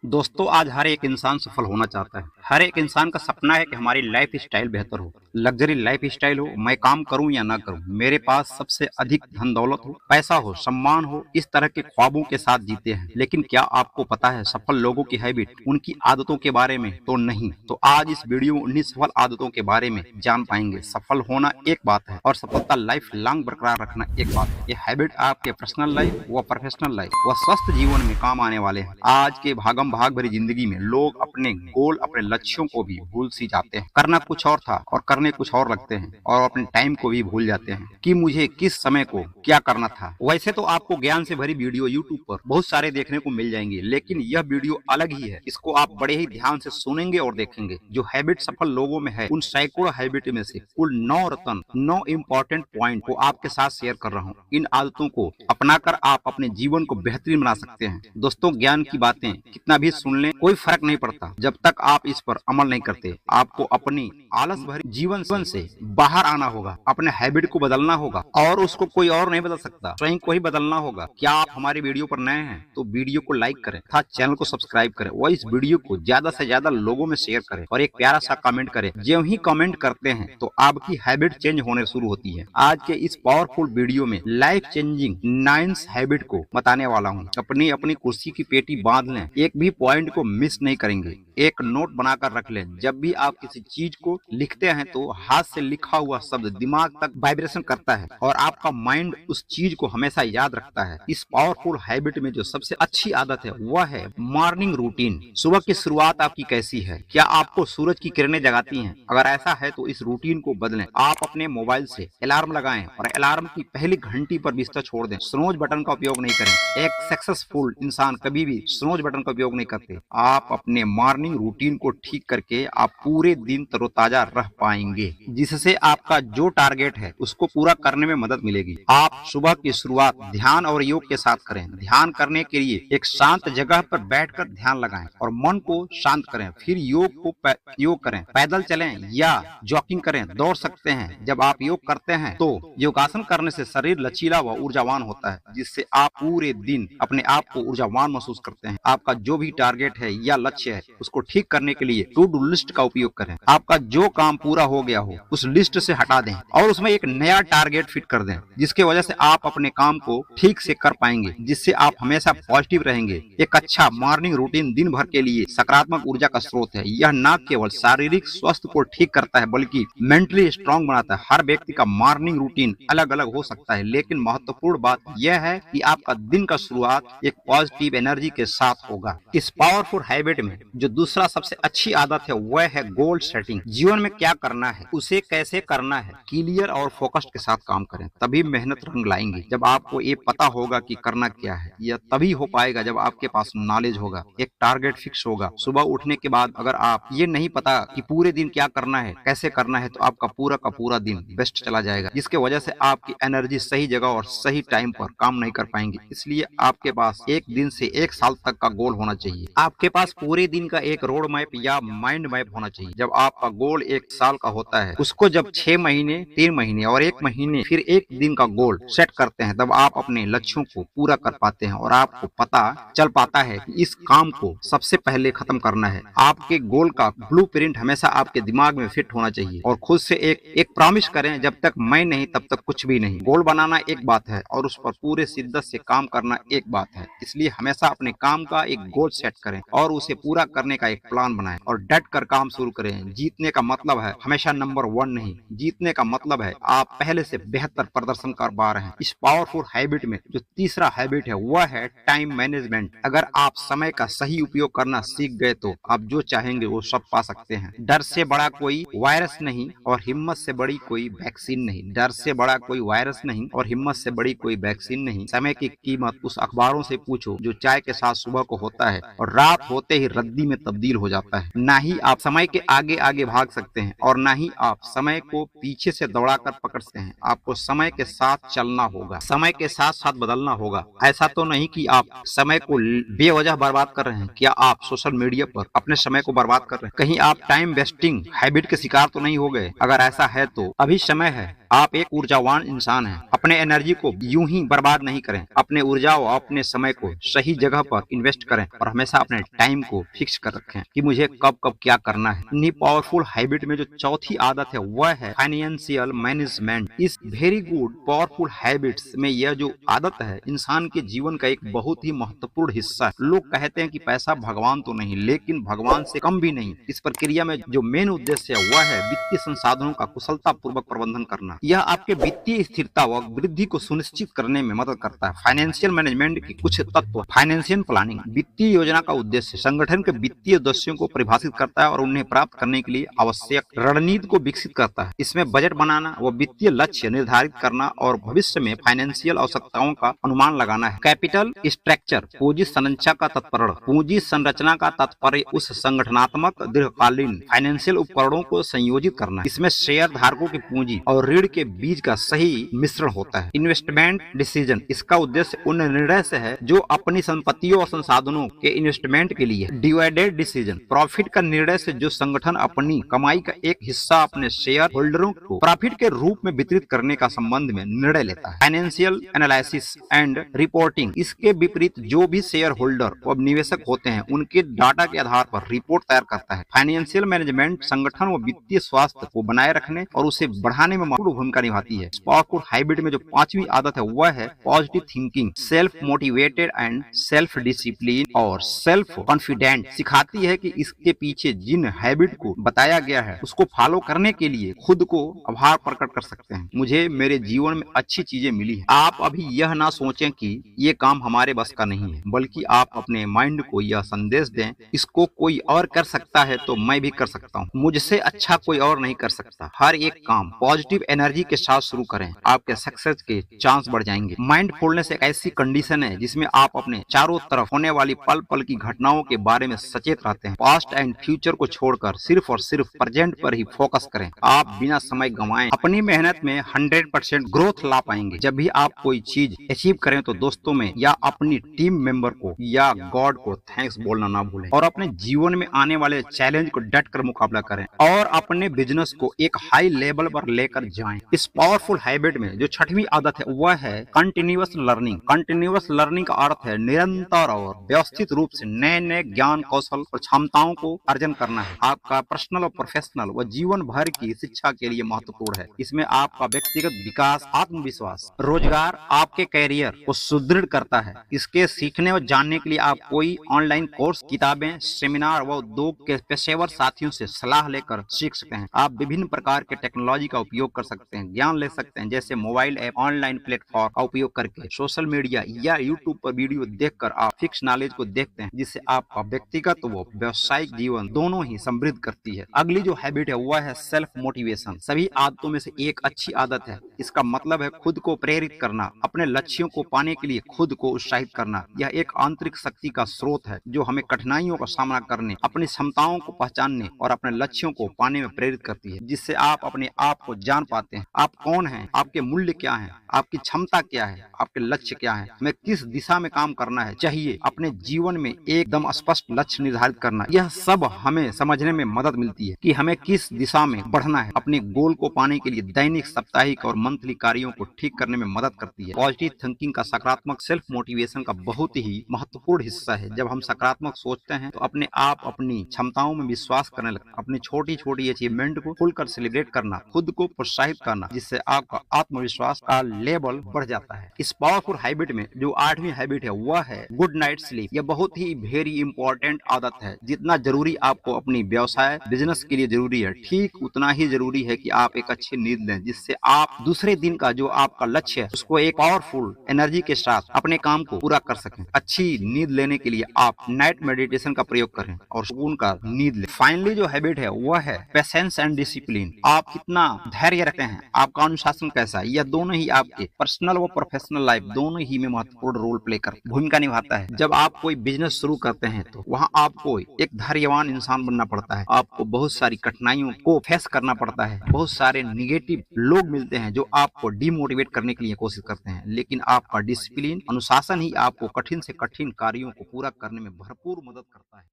दोस्तों, आज हर एक इंसान सफल होना चाहता है। हर एक इंसान का सपना है कि हमारी लाइफ स्टाइल बेहतर हो, लग्जरी लाइफ स्टाइल हो। मैं काम करूं या ना करूं, मेरे पास सबसे अधिक धन दौलत हो, पैसा हो, सम्मान हो, इस तरह के ख्वाबों के साथ जीते हैं। लेकिन क्या आपको पता है सफल लोगों की हैबिट, उनकी आदतों के बारे में तो नहीं। तो आज इस वीडियो में 19 सफल आदतों के बारे में जान पाएंगे। सफल होना एक बात है और सफलता लाइफ लॉन्ग बरकरार रखना एक बात है। ये हैबिट आपके पर्सनल लाइफ व प्रोफेशनल लाइफ व स्वस्थ जीवन में काम आने वाले हैं। आज के भागम भाग भरी जिंदगी में लोग अपने गोल, अपने लक्ष्यों को भी भूल सी जाते हैं। करना कुछ और था और करने कुछ और लगते हैं, और अपने टाइम को भी भूल जाते हैं कि मुझे किस समय को क्या करना था। वैसे तो आपको ज्ञान से भरी वीडियो यूट्यूब पर बहुत सारे देखने को मिल जाएंगे, लेकिन यह वीडियो अलग ही है। इसको आप बड़े ही ध्यान से सुनेंगे और देखेंगे। जो हैबिट सफल लोगों में है, उन सैकड़ों हैबिट में से कुल 9 रत्न, 9 इम्पोर्टेंट पॉइंट को आपके साथ शेयर कर रहा हूँ। इन आदतों को अपनाकर आप अपने जीवन को बेहतरीन बना सकते हैं। दोस्तों, ज्ञान की बातें कितना भी सुन लें, कोई फर्क नहीं पड़ता जब तक आप इस पर अमल नहीं करते। आपको अपनी आलस भरी जीवन से बाहर आना होगा, अपने हैबिट को बदलना होगा, और उसको कोई और नहीं बदल सकता, स्वयं को ही बदलना होगा। क्या आप हमारी वीडियो पर नए हैं तो वीडियो को लाइक करें तथा चैनल को सब्सक्राइब करें, और इस वीडियो को ज्यादा से ज्यादा लोगों में शेयर करें और एक प्यारा सा कमेंट करें। जब ही कमेंट करते हैं तो आपकी हैबिट चेंज होने शुरू होती है। आज के इस पावरफुल वीडियो में लाइफ चेंजिंग 9 हैबिट को बताने वाला हूँ। अपनी अपनी कुर्सी की पेटी बांध लें, एक भी पॉइंट को मिस नहीं करेंगे। एक नोट बनाकर रख लें। जब भी आप किसी चीज को लिखते हैं तो हाथ से लिखा हुआ शब्द दिमाग तक वाइब्रेशन करता है और आपका माइंड उस चीज को हमेशा याद रखता है। इस पावरफुल हैबिट में जो सबसे अच्छी आदत है वह है मॉर्निंग रूटीन। सुबह की शुरुआत आपकी कैसी है? क्या आपको सूरज की किरणें जगाती हैं? अगर ऐसा है तो इस रूटीन को बदलें। आप अपने मोबाइल से अलार्म लगाएं और अलार्म की पहली घंटी पर बिस्तर छोड़ दें। स्नूज बटन का उपयोग नहीं करें। एक सक्सेसफुल इंसान कभी भी स्नूज बटन का उपयोग नहीं करते। आप अपने मॉर्निंग रूटीन को ठीक करके आप पूरे दिन तरोताजा रह पाएंगे, जिससे आपका जो टारगेट है उसको पूरा करने में मदद मिलेगी। आप सुबह की शुरुआत ध्यान और योग के साथ करें। ध्यान करने के लिए एक शांत जगह पर बैठकर ध्यान लगाएं और मन को शांत करें। फिर योग करें। पैदल चलें या जॉगिंग करें, दौड़ सकते हैं। जब आप योग करते हैं तो योगासन करने से शरीर लचीला व ऊर्जावान होता है, जिससे आप पूरे दिन अपने आप को ऊर्जावान महसूस करते हैं। आपका जो भी टारगेट है या लक्ष्य है उसको ठीक करने के लिए टू डू लिस्ट का उपयोग करें। आपका जो काम पूरा हो गया हो उस लिस्ट से हटा दें और उसमें एक नया टारगेट फिट कर दें, जिसके वजह से आप अपने काम को ठीक से कर पाएंगे, जिससे आप हमेशा पॉजिटिव रहेंगे। एक अच्छा मॉर्निंग रूटीन दिन भर के लिए सकारात्मक ऊर्जा का स्रोत है। यह न केवल शारीरिक स्वास्थ्य को ठीक करता है बल्कि मेंटली स्ट्रांग बनाता है। हर व्यक्ति का मॉर्निंग रूटीन अलग अलग हो सकता है, लेकिन महत्वपूर्ण बात यह है कि आपका दिन का शुरुआत एक पॉजिटिव एनर्जी के साथ होगा। इस पावरफुल हैबिट में जो दूसरा सबसे अच्छी आदत है वह है गोल सेटिंग। जीवन में क्या करना है, उसे कैसे करना है, क्लियर और फोकस्ड के साथ काम करें, तभी मेहनत रंग लाएंगे। जब आपको ये पता होगा कि करना क्या है, यह तभी हो पाएगा जब आपके पास नॉलेज होगा, एक टारगेट फिक्स होगा। सुबह उठने के बाद अगर आप ये नहीं पता कि पूरे दिन क्या करना है, कैसे करना है, तो आपका पूरा का पूरा दिन वेस्ट चला जाएगा, जिसके वजह से आपकी एनर्जी सही जगह और सही टाइम पर काम नहीं कर पाएंगे। इसलिए आपके पास एक दिन से एक साल तक का गोल होना चाहिए। आपके पास पूरे दिन का एक रोड मैप या माइंड मैप होना चाहिए। जब आपका गोल एक साल का होता है, उसको जब 6 महीने, 3 महीने और 1 महीने फिर एक दिन का गोल सेट करते हैं, तब आप अपने लक्ष्यों को पूरा कर पाते हैं और आपको पता चल पाता है कि इस काम को सबसे पहले खत्म करना है। आपके गोल का ब्लूप्रिंट हमेशा आपके दिमाग में फिट होना चाहिए और खुद से एक प्रॉमिस करें, जब तक मैं नहीं तब तक कुछ भी नहीं। गोल बनाना एक बात है और उस पर पूरे शिद्दत से काम करना एक बात है। इसलिए हमेशा अपने काम का एक गोल सेट करें और उसे पूरा करने का एक प्लान बनाएं और डट कर काम शुरू करें। जीतने का मतलब है हमेशा नंबर 1 नहीं, जीतने का मतलब है आप पहले से बेहतर प्रदर्शन कर पा रहे हैं। इस पावरफुल हैबिट में जो तीसरा हैबिट है वह है टाइम मैनेजमेंट। अगर आप समय का सही उपयोग करना सीख गए तो आप जो चाहेंगे वो सब पा सकते हैं। डर से बड़ा कोई वायरस नहीं और हिम्मत से बड़ी कोई वैक्सीन नहीं। डर से बड़ा कोई वायरस नहीं और हिम्मत से बड़ी कोई वैक्सीन नहीं। समय की कीमत उस अखबारों से पूछो जो चाय के साथ सुबह को होता है और रात होते ही रद्दी में तब्दील हो जाता है। ना ही आप समय के आगे आगे भाग सकते हैं और ना ही आप समय को पीछे से दौड़ाकर पकड़ सकते हैं। आपको समय के साथ चलना होगा, समय के साथ साथ बदलना होगा। ऐसा तो नहीं कि आप समय को बेवजह बर्बाद कर रहे हैं। क्या आप सोशल मीडिया पर अपने समय को बर्बाद कर रहे हैं? कहीं आप टाइम वेस्टिंग हैबिट के शिकार तो नहीं हो गए? अगर ऐसा है तो अभी समय है आप एक ऊर्जावान इंसान हैं। अपने एनर्जी को यूं ही बर्बाद नहीं करें। अपने ऊर्जा और अपने समय को सही जगह पर इन्वेस्ट करें और हमेशा अपने टाइम को फिक्स कर रखें कि मुझे कब कब क्या करना है। इतनी पावरफुल हैबिट में जो चौथी आदत है वह है फाइनेंशियल मैनेजमेंट। इस वेरी गुड पावरफुल हैबिट्स में यह जो आदत है इंसान के जीवन का एक बहुत ही महत्वपूर्ण हिस्सा है। लोग कहते हैं कि पैसा भगवान तो नहीं, लेकिन भगवान से कम भी नहीं। इस प्रक्रिया में जो मेन उद्देश्य है वह है वित्तीय संसाधनों का कुशलता पूर्वक प्रबंधन करना। यह आपके वित्तीय स्थिरता व वृद्धि को सुनिश्चित करने में मदद करता है। फाइनेंशियल मैनेजमेंट के कुछ तत्व। फाइनेंशियल प्लानिंग वित्तीय योजना का उद्देश्य संगठन के वित्तीय उद्देश्यों को परिभाषित करता है और उन्हें प्राप्त करने के लिए आवश्यक रणनीति को विकसित करता है। इसमें बजट बनाना व वित्तीय लक्ष्य निर्धारित करना और भविष्य में फाइनेंशियल आवश्यकताओं का अनुमान लगाना है। कैपिटल स्ट्रक्चर पूंजी संरचना का तात्पर्य। पूंजी संरचना का तात्पर्य उस संगठनात्मक दीर्घकालीन फाइनेंशियल उपकरणों को संयोजित करना है। इसमें शेयर धारकों की पूंजी और ऋण के बीच का सही मिश्रण होता है। इन्वेस्टमेंट डिसीजन इसका उद्देश्य उन निर्णय से है जो अपनी संपत्तियों और संसाधनों के इन्वेस्टमेंट के लिए। डिवाइडेड डिसीजन प्रॉफिट का निर्णय से जो संगठन अपनी कमाई का एक हिस्सा अपने शेयर होल्डरों को प्रॉफिट के रूप में वितरित करने का संबंध में निर्णय लेता है। फाइनेंशियल एनालिसिस एंड रिपोर्टिंग इसके विपरीत जो भी शेयर होल्डर और निवेशक होते हैं उनके डाटा के आधार पर रिपोर्ट तैयार करता है। फाइनेंशियल मैनेजमेंट संगठन व वित्तीय स्वास्थ्य को बनाए रखने और उसे बढ़ाने में महत्वपूर्ण भूमिका निभाती है। पावरफुल हैबिट में जो पांचवी आदत है वह है positive thinking. Self motivated and self discipline और सेल्फ कॉन्फिडेंट सिखाती है कि इसके पीछे जिन हैबिट को बताया गया है उसको फॉलो करने के लिए खुद को आभार प्रकट कर सकते हैं। मुझे मेरे जीवन में अच्छी चीजें मिली है। आप अभी यह ना सोचें कि ये काम हमारे बस का नहीं है, बल्कि आप अपने माइंड को यह संदेश दें इसको कोई और कर सकता है तो मैं भी कर सकता हूँ। मुझसे अच्छा कोई और नहीं कर सकता। हर एक काम पॉजिटिव एनर्जी के साथ शुरू करें, आपके सक्सेस के चांस बढ़ जाएंगे। माइंडफुलनेस एक ऐसी कंडीशन है जिसमें आप अपने चारों तरफ होने वाली पल पल की घटनाओं के बारे में सचेत रहते हैं। पास्ट एंड फ्यूचर को छोड़कर सिर्फ और सिर्फ प्रेजेंट पर ही फोकस करें। आप बिना समय गंवाए अपनी मेहनत में 100% ग्रोथ ला पाएंगे। जब भी आप कोई चीज अचीव करें तो दोस्तों में या अपनी टीम मेंबर को या गॉड को थैंक्स बोलना ना भूलें और अपने जीवन में आने वाले चैलेंज को डट कर मुकाबला करें और अपने बिजनेस को एक हाई लेवल पर लेकर जाएं। इस पावरफुल हैबिट में जो छठवीं आदत है वह है कंटिन्यूअस लर्निंग। कंटिन्यूअस लर्निंग का अर्थ है निरंतर और व्यवस्थित रूप से नए नए ज्ञान कौशल और क्षमताओं को अर्जन करना है। आपका पर्सनल और प्रोफेशनल व जीवन भर की शिक्षा के लिए महत्वपूर्ण है। इसमें आपका व्यक्तिगत विकास, आत्मविश्वास, रोजगार, आपके कैरियर को सुदृढ़ करता है। इसके सीखने और जानने के लिए आप कोई ऑनलाइन कोर्स, किताबें, सेमिनार व उद्योग के पेशेवर साथियों से सलाह लेकर सीख सकते हैं। आप विभिन्न प्रकार के टेक्नोलॉजी का उपयोग कर सकते हैं, ज्ञान ले सकते हैं, जैसे मोबाइल ऐप, ऑनलाइन प्लेटफॉर्म का उपयोग करके, सोशल मीडिया या यूट्यूब पर वीडियो देखकर आप फिक्स नॉलेज को देखते हैं, जिससे आपका व्यक्तिगत व व्यावसायिक जीवन दोनों ही समृद्ध करती है। अगली जो हैबिट है वह है सेल्फ मोटिवेशन। सभी आदतों में से एक अच्छी आदत है। इसका मतलब है खुद को प्रेरित करना, अपने लक्ष्यों को पाने के लिए खुद को उत्साहित करना। यह एक आंतरिक शक्ति का स्रोत है जो हमें कठिनाइयों का सामना करने, अपनी क्षमताओं को पहचानने और अपने लक्ष्यों को पाने में प्रेरित करती है, जिससे आप अपने आप को जान पाते हैं। आप कौन हैं, आपके मूल्य क्या हैं, आपकी क्षमता क्या है, आपके लक्ष्य क्या है, हमें किस दिशा में काम करना है चाहिए। अपने जीवन में एकदम स्पष्ट लक्ष्य निर्धारित करना, यह सब हमें समझने में मदद मिलती है कि हमें किस दिशा में बढ़ना है। अपने गोल को पाने के लिए दैनिक, साप्ताहिक और मंथली कार्यों को ठीक करने में मदद करती है। पॉजिटिव थिंकिंग का सकारात्मक सेल्फ मोटिवेशन का बहुत ही महत्वपूर्ण हिस्सा है। जब हम सकारात्मक सोचते हैं तो अपने आप अपनी क्षमताओं में विश्वास करने लगते हैं। अपनी छोटी छोटी अचीवमेंट को खुलकर सेलिब्रेट करना, खुद को प्रोत्साहित करना, जिससे आपका आत्मविश्वास का लेवल बढ़ जाता है। इस पावरफुल हैबिट में जो आठवीं हैबिट है वह है गुड नाइट स्लीप। यह बहुत ही वेरी इंपॉर्टेंट आदत है। जितना जरूरी आपको अपनी व्यवसाय, बिजनेस के लिए जरूरी है, ठीक उतना ही जरूरी है कि आप एक अच्छी नींद लें, जिससे आप दूसरे दिन का जो आपका लक्ष्य है उसको एक पावरफुल एनर्जी के साथ अपने काम को पूरा कर सकें। अच्छी नींद लेने के लिए आप नाइट मेडिटेशन का प्रयोग करें और सुकून का नींद लें। फाइनली जो हैबिट है वह है पेशेंस एंड डिसिप्लिन। आप कितना धैर्य रखते हैं, आपका अनुशासन कैसा है, यह दोनों ही आपके पर्सनल व प्रोफेशनल लाइफ दोनों ही में महत्वपूर्ण रोल प्ले कर भूमिका निभाता है। जब आप कोई बिजनेस शुरू करते हैं तो वहाँ आपको एक धैर्यवान इंसान बनना पड़ता है। आपको बहुत सारी कठिनाइयों को फेस करना पड़ता है। बहुत सारे निगेटिव लोग मिलते हैं जो आपको डिमोटिवेट करने के लिए कोशिश करते हैं, लेकिन आपका डिसिप्लिन, अनुशासन ही आपको कठिन से कठिन कार्यों को पूरा करने में भरपूर मदद करता है।